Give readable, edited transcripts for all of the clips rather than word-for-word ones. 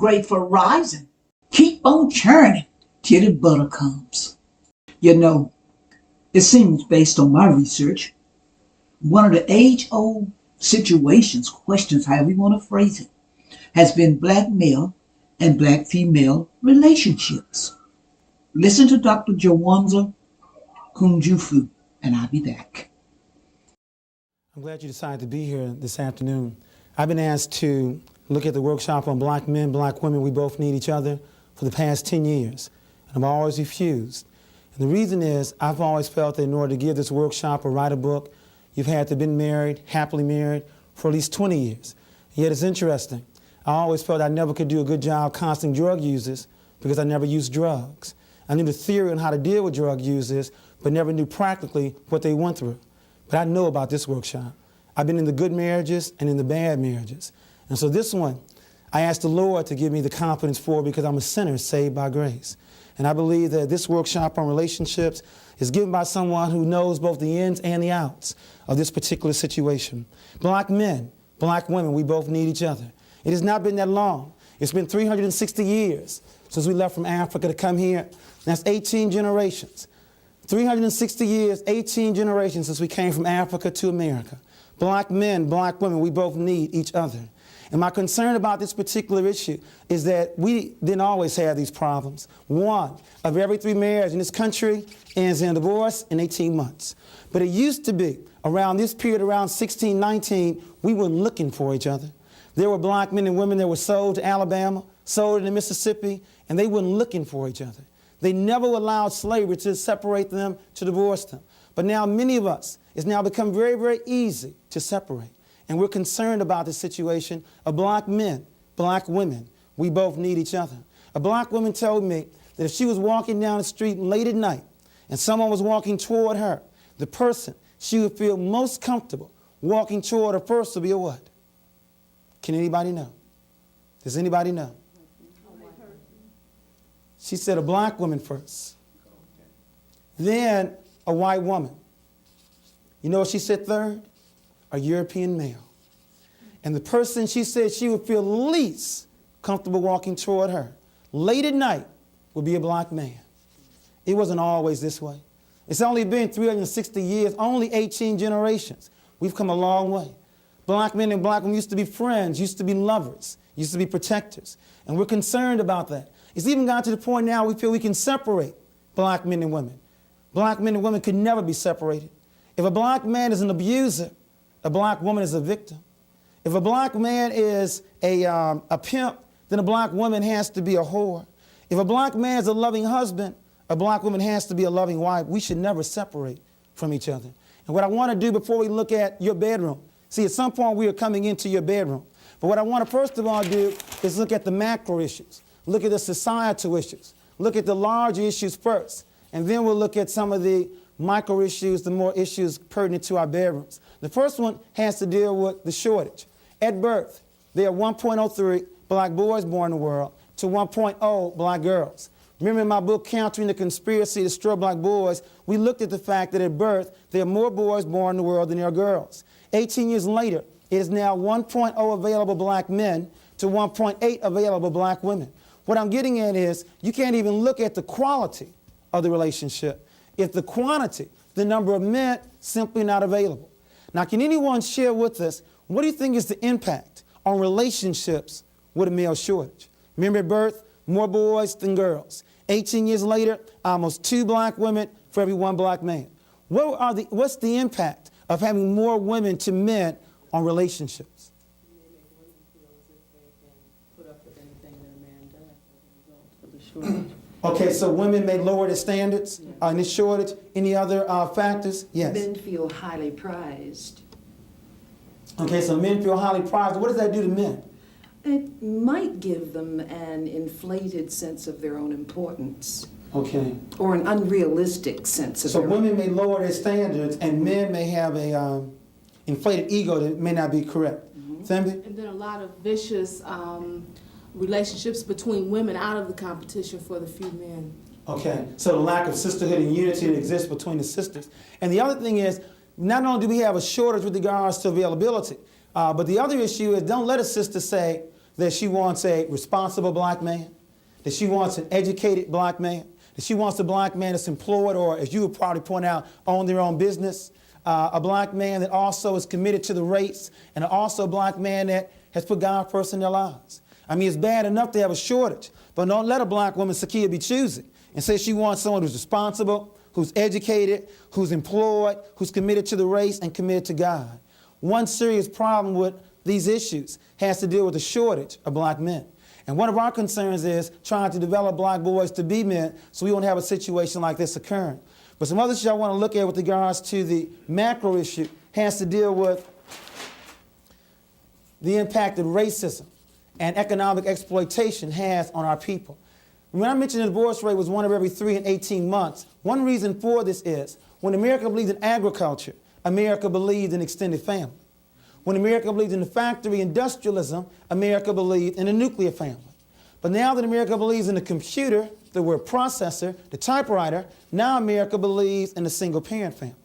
great for rising. Keep on churning till the butter comes. You know, it seems based on my research, one of the age-old situations, questions, however you want to phrase it, has been black male and black female relationships. Listen to Dr. Jawanza Kunjufu, and I'll be back. I'm glad you decided to be here this afternoon. I've been asked to look at the workshop on black men, black women, we both need each other for the past 10 years. And I've always refused. And the reason is I've always felt that in order to give this workshop or write a book, you've had to have been married, happily married, for at least 20 years. Yet it's interesting. I always felt I never could do a good job counseling drug users because I never used drugs. I knew the theory on how to deal with drug users, but never knew practically what they went through. But I know about this workshop. I've been in the good marriages and in the bad marriages. And so this one, I asked the Lord to give me the confidence for because I'm a sinner saved by grace. And I believe that this workshop on relationships is given by someone who knows both the ins and the outs of this particular situation. Black men, black women, we both need each other. It has not been that long. It's been 360 years since we left from Africa to come here. That's 18 generations. 360 years, 18 generations since we came from Africa to America. Black men, black women, we both need each other. And my concern about this particular issue is that we didn't always have these problems. 1 of every 3 marriages in this country ends in a divorce in 18 months. But it used to be around this period, around 16, 19, we were looking for each other. There were black men and women that were sold to Alabama, sold into Mississippi, and they weren't looking for each other. They never allowed slavery to separate them, to divorce them. But now many of us, it's now become very, very easy to separate. And we're concerned about the situation of black men, black women. We both need each other. A black woman told me that if she was walking down the street late at night and someone was walking toward her, the person she would feel most comfortable walking toward her first would be a what? Can anybody know? Does anybody know? She said a black woman first, then a white woman. You know what she said third? A European male. And the person she said she would feel least comfortable walking toward her late at night would be a black man. It wasn't always this way. It's only been 360 years, only 18 generations. We've come a long way. Black men and black women used to be friends, used to be lovers, used to be protectors. And we're concerned about that. It's even gotten to the point now we feel we can separate black men and women. Black men and women could never be separated. If a black man is an abuser, a black woman is a victim. If a black man is a pimp, then a black woman has to be a whore. If a black man is a loving husband, a black woman has to be a loving wife. We should never separate from each other. And what I want to do before we look at your bedroom, see, at some point we are coming into your bedroom. But what I want to first of all do is look at the macro issues. Look at the societal issues. Look at the larger issues first. And then we'll look at some of the micro issues, the more issues pertinent to our bedrooms. The first one has to deal with the shortage. At birth, there are 1.03 black boys born in the world to 1.0 black girls. Remember in my book, Countering the Conspiracy to Destroy Black Boys, we looked at the fact that at birth, there are more boys born in the world than there are girls. 18 years later, it is now 1.0 available black men to 1.8 available black women. What I'm getting at is you can't even look at the quality of the relationship if the quantity, the number of men, simply not available. Now, can anyone share with us, what do you think is the impact on relationships with a male shortage? Remember at birth, more boys than girls. 18 years later, almost 2 black women for every 1 black man. What's the impact of having more women to men on relationships? Okay, so women may lower their standards in this shortage. Any other factors? Yes. Men feel highly prized. Okay, so men feel highly prized. What does that do to men? It might give them an inflated sense of their own importance. Okay. Or an unrealistic sense of so their women may lower their standards and men may have a inflated ego that may not be correct. Themby? And then a lot of vicious relationships between women out of the competition for the few men. Okay, so the lack of sisterhood and unity that exists between the sisters. And the other thing is, not only do we have a shortage with regards to availability, but the other issue is don't let a sister say, that she wants a responsible black man, that she wants an educated black man, that she wants a black man that's employed or, as you would probably point out, own their own business, a black man that also is committed to the race, and also a black man that has put God first in their lives. I mean, it's bad enough to have a shortage, but don't let a black woman, Sakia, be choosy and say she wants someone who's responsible, who's educated, who's employed, who's committed to the race and committed to God. One serious problem with these issues has to deal with the shortage of black men. And one of our concerns is trying to develop black boys to be men so we won't have a situation like this occurring. But some other issues I want to look at with regards to the macro issue has to deal with the impact that racism and economic exploitation has on our people. When I mentioned the divorce rate was 1 of every 3 in 18 months, one reason for this is when America believed in agriculture, America believed in extended family. When America believed in the factory industrialism, America believed in a nuclear family. But now that America believes in the computer, the word processor, the typewriter, now America believes in a single parent family.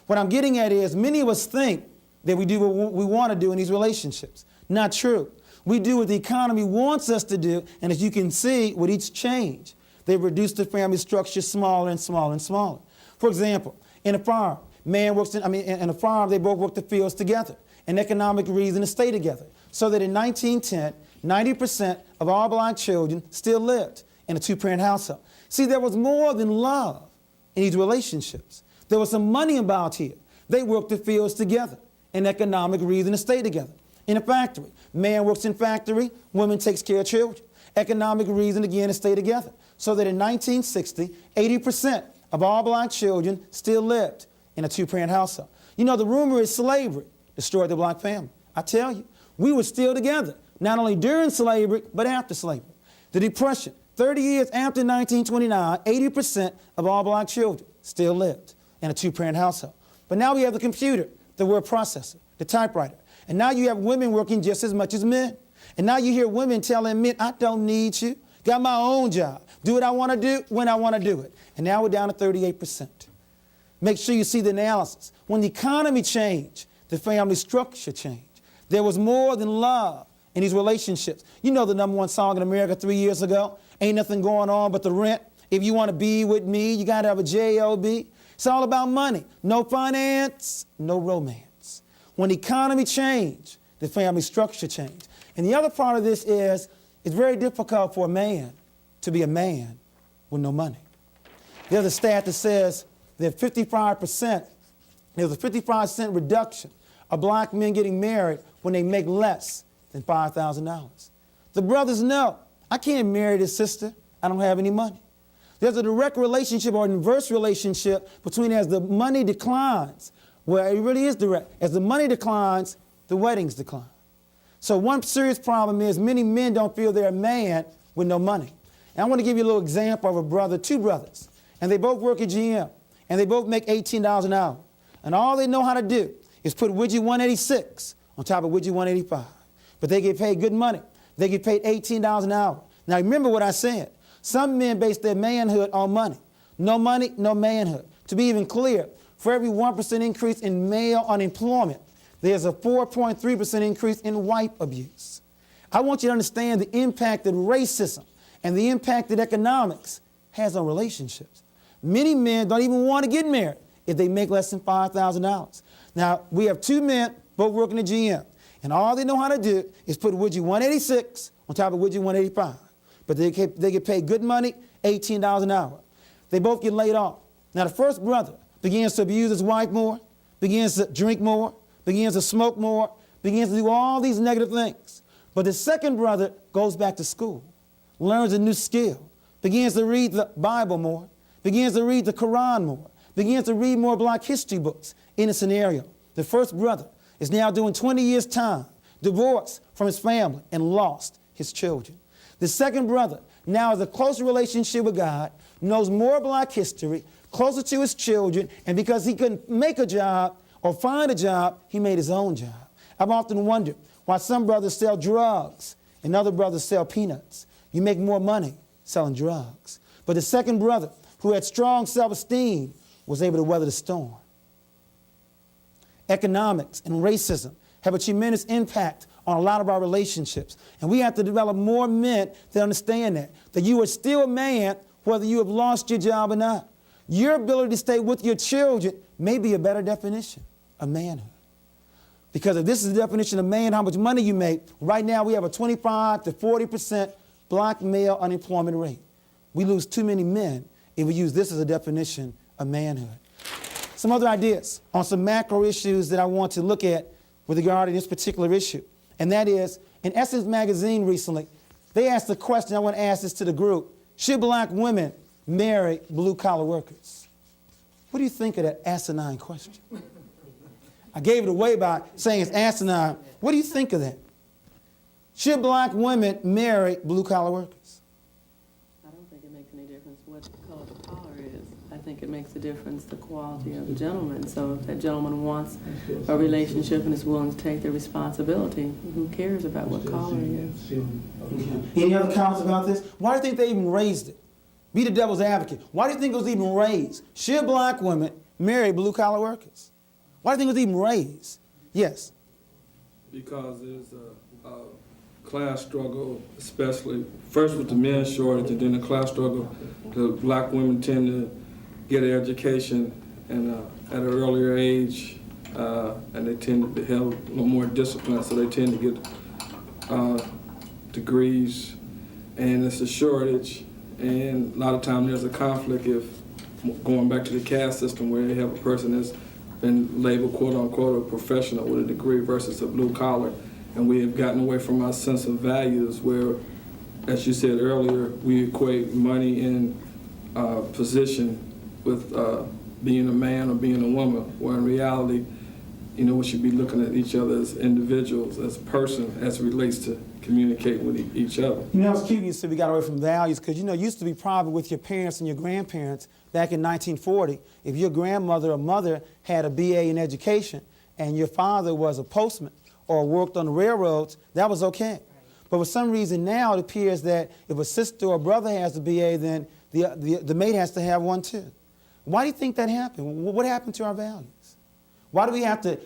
What I'm getting at is many of us think that we do what we want to do in these relationships. Not true. We do what the economy wants us to do, and as you can see, with each change, they've reduced the family structure smaller and smaller and smaller. For example, in a farm, in a farm, they both work the fields together. An economic reason to stay together. So that in 1910, 90% of all black children still lived in a two-parent household. See, there was more than love in these relationships. There was some money involved here. They worked the fields together. An economic reason to stay together. In a factory, man works in factory, woman takes care of children. Economic reason again to stay together. So that in 1960, 80% of all black children still lived in a two-parent household. You know, the rumor is slavery destroyed the black family. I tell you, we were still together, not only during slavery, but after slavery. The Depression, 30 years after 1929, 80% of all black children still lived in a two-parent household. But now we have the computer, the word processor, the typewriter. And now you have women working just as much as men. And now you hear women telling men, I don't need you. Got my own job. Do what I want to do when I want to do it. And now we're down to 38%. Make sure you see the analysis. When the economy changed, the family structure changed. There was more than love in these relationships. You know the #1 song in America 3 years ago, Ain't Nothing Going On But the Rent. If you want to be with me, you got to have a J-O-B. It's all about money. No finance, no romance. When the economy changed, the family structure changed. And the other part of this is, it's very difficult for a man to be a man with no money. There's a stat that says that there's a 55% reduction of black men getting married when they make less than $5,000. The brothers know, I can't marry this sister, I don't have any money. There's a direct relationship or an inverse relationship between as the money declines, where it really is direct, as the money declines, the weddings decline. So one serious problem is many men don't feel they're a man with no money. And I want to give you a little example of two brothers, and they both work at GM, and they both make $18 an hour. And all they know how to do is put widget 186 on top of widget 185. But they get paid good money. They get paid $18 an hour. Now remember what I said. Some men base their manhood on money. No money, no manhood. To be even clear, for every 1% increase in male unemployment, there's a 4.3% increase in wife abuse. I want you to understand the impact that racism and the impact that economics has on relationships. Many men don't even want to get married if they make less than $5,000. Now, we have two men both working at GM, and all they know how to do is put widget 186 on top of widget 185. But they get paid good money, $18 an hour. They both get laid off. Now, the first brother begins to abuse his wife more, begins to drink more, begins to smoke more, begins to do all these negative things. But the second brother goes back to school, learns a new skill, begins to read the Bible more, begins to read the Quran more, begins to read more black history books. In a scenario, the first brother is now doing 20 years' time, divorced from his family, and lost his children. The second brother now has a closer relationship with God, knows more black history, closer to his children, and because he couldn't make a job or find a job, he made his own job. I've often wondered why some brothers sell drugs and other brothers sell peanuts. You make more money selling drugs. But the second brother, who had strong self-esteem, was able to weather the storm. Economics and racism have a tremendous impact on a lot of our relationships. And we have to develop more men that understand that you are still a man whether you have lost your job or not. Your ability to stay with your children may be a better definition of manhood. Because if this is the definition of man, how much money you make, right now we have a 25 to 40% black male unemployment rate. We lose too many men if we use this as a definition of manhood. Some other ideas on some macro issues that I want to look at with regard to this particular issue. And that is, in Essence Magazine recently, they asked the question, I want to ask this to the group, should black women marry blue-collar workers? What do you think of that asinine question? I gave it away by saying it's asinine. What do you think of that? Should black women marry blue-collar workers? I don't think it makes any difference what color the collar is. I think it makes a difference the quality of the gentleman. So if that gentleman wants a relationship and is willing to take the responsibility, who cares about what collar he is? Any other comments about this? Why do you think they even raised it? Be the devil's advocate. Why do you think it was even raised? Should black women marry blue-collar workers? Why do you think it was even raised? Yes. Because there's a class struggle, especially first with the men's shortage and then the class struggle. The black women tend to get an education and at an earlier age, and they tend to have a little more discipline, so they tend to get degrees, and it's a shortage. And a lot of times there's a conflict if going back to the caste system where you have a person that's been labeled quote unquote a professional with a degree versus a blue collar. And we have gotten away from our sense of values where, as you said earlier, we equate money and position with being a man or being a woman, where in reality, you know, we should be looking at each other as individuals, as a person, as it relates to communicating with each other. You know, it's cute you said we got away from values because, you know, it used to be private with your parents and your grandparents back in 1940. If your grandmother or mother had a BA in education and your father was a postman or worked on the railroads, that was okay. But for some reason now it appears that if a sister or brother has a BA, then the mate has to have one too. Why do you think that happened? What happened to our values? Why do we have to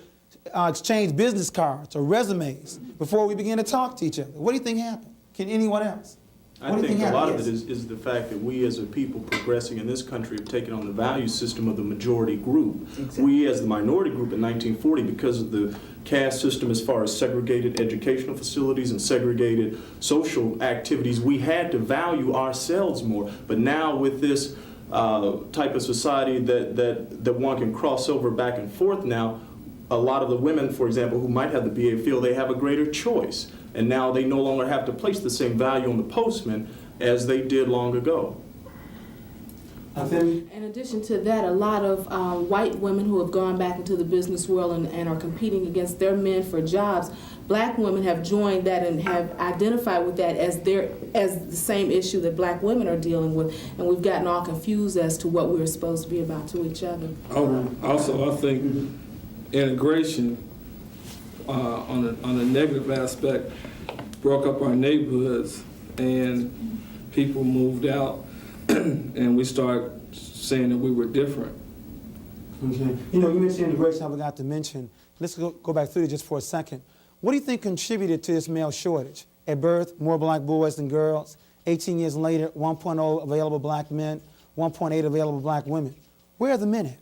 exchange business cards or resumes before we begin to talk to each other? What do you think happened? Can anyone else? I think a lot of it is the fact that we as a people progressing in this country have taken on the value system of the majority group. Exactly. We as the minority group in 1940, because of the caste system as far as segregated educational facilities and segregated social activities, we had to value ourselves more. But now with this type of society that one can cross over back and forth now, a lot of the women, for example, who might have the BA feel they have a greater choice. And now they no longer have to place the same value on the postman as they did long ago. In addition to that, a lot of white women who have gone back into the business world and are competing against their men for jobs, black women have joined that and have identified with that as the same issue that black women are dealing with, and we've gotten all confused as to what we're supposed to be about to each other. Also, I think integration on a negative aspect broke up our neighborhoods, and people moved out, and we started saying that we were different. Okay. You know, you mentioned integration, I forgot to mention. Let's go back through it just for a second. What do you think contributed to this male shortage? At birth, more black boys than girls. 18 years later, 1.0 available black men, 1.8 available black women. Where are the men at?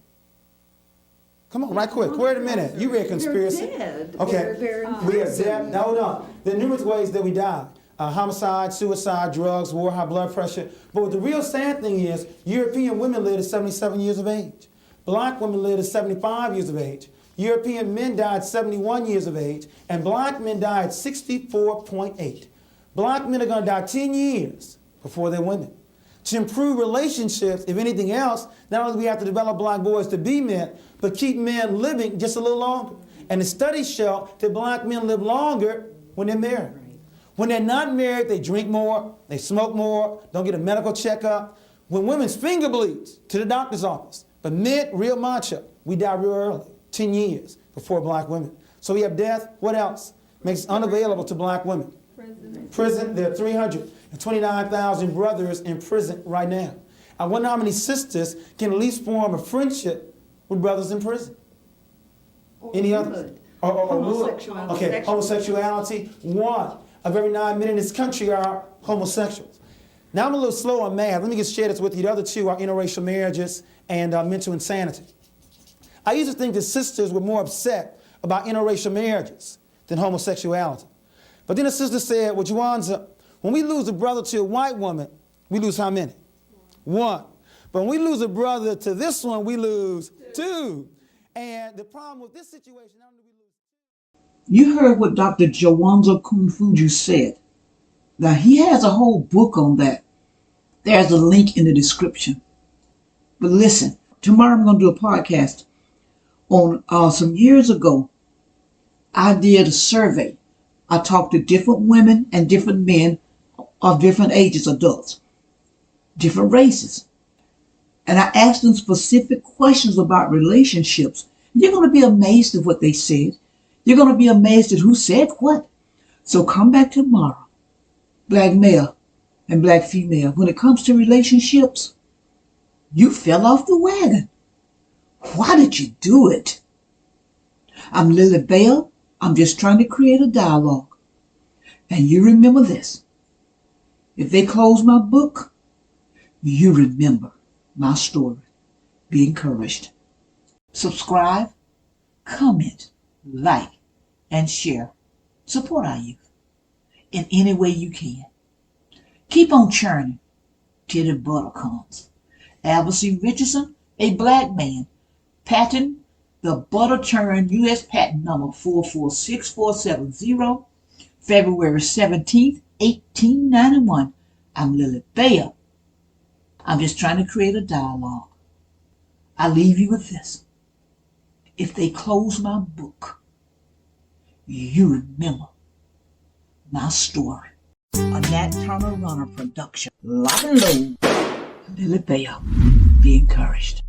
Come on, right quick. Where are the men at? You read conspiracy. They're dead. Okay. They're in We are prison. dead. Now, hold on. There are numerous ways that we die. Homicide, suicide, drugs, war, high blood pressure. But the real sad thing is, European women live to 77 years of age. Black women live to 75 years of age. European men died at 71 years of age, and black men died at 64.8. Black men are going to die 10 years before they're women. To improve relationships, if anything else, not only do we have to develop black boys to be men, but keep men living just a little longer. And the studies show that black men live longer when they're married. When they're not married, they drink more, they smoke more, don't get a medical checkup. When women's finger bleeds, to the doctor's office. But men, real macho, we die real early, 10 years before black women. So we have death. What else? Makes it unavailable to black women. Prison, there are 329,000 brothers in prison right now. I wonder how many sisters can at least form a friendship with brothers in prison. Any others? Homosexuality. Okay, homosexuality. 1 of every 9 men in this country are homosexuals. Now I'm a little slow on math. Let me just share this with you. The other 2 are interracial marriages and mental insanity. I used to think that sisters were more upset about interracial marriages than homosexuality. But then a sister said, well, Juwanza, when we lose a brother to a white woman, we lose how many? 1. But when we lose a brother to this one, we lose 2. And the problem with this situation, not only do we lose. You heard what Dr. Juwanza Kunfuju said. Now, he has a whole book on that. There's a link in the description. But listen, tomorrow I'm going to do a podcast on some years ago. I did a survey. I talked to different women and different men of different ages, adults, different races. And I asked them specific questions about relationships. You're going to be amazed at what they said. You're going to be amazed at who said what. So come back tomorrow, black male and black female. When it comes to relationships, you fell off the wagon. Why did you do it? I'm LilyBell. I'm just trying to create a dialogue. And you remember this. If they close my book, you remember my story. Be encouraged. Subscribe, comment, like, and share. Support our youth in any way you can. Keep on churning till the butter comes. Albert C. Richardson, a black man, patent the butter churn U.S. patent number 446470, February 17th, 1891. I'm LilyBell. I'm just trying to create a dialogue. I leave you with this. If they close my book, you remember my story. A Nat Turner Runner production. Lock and load. LilyBell. Be encouraged.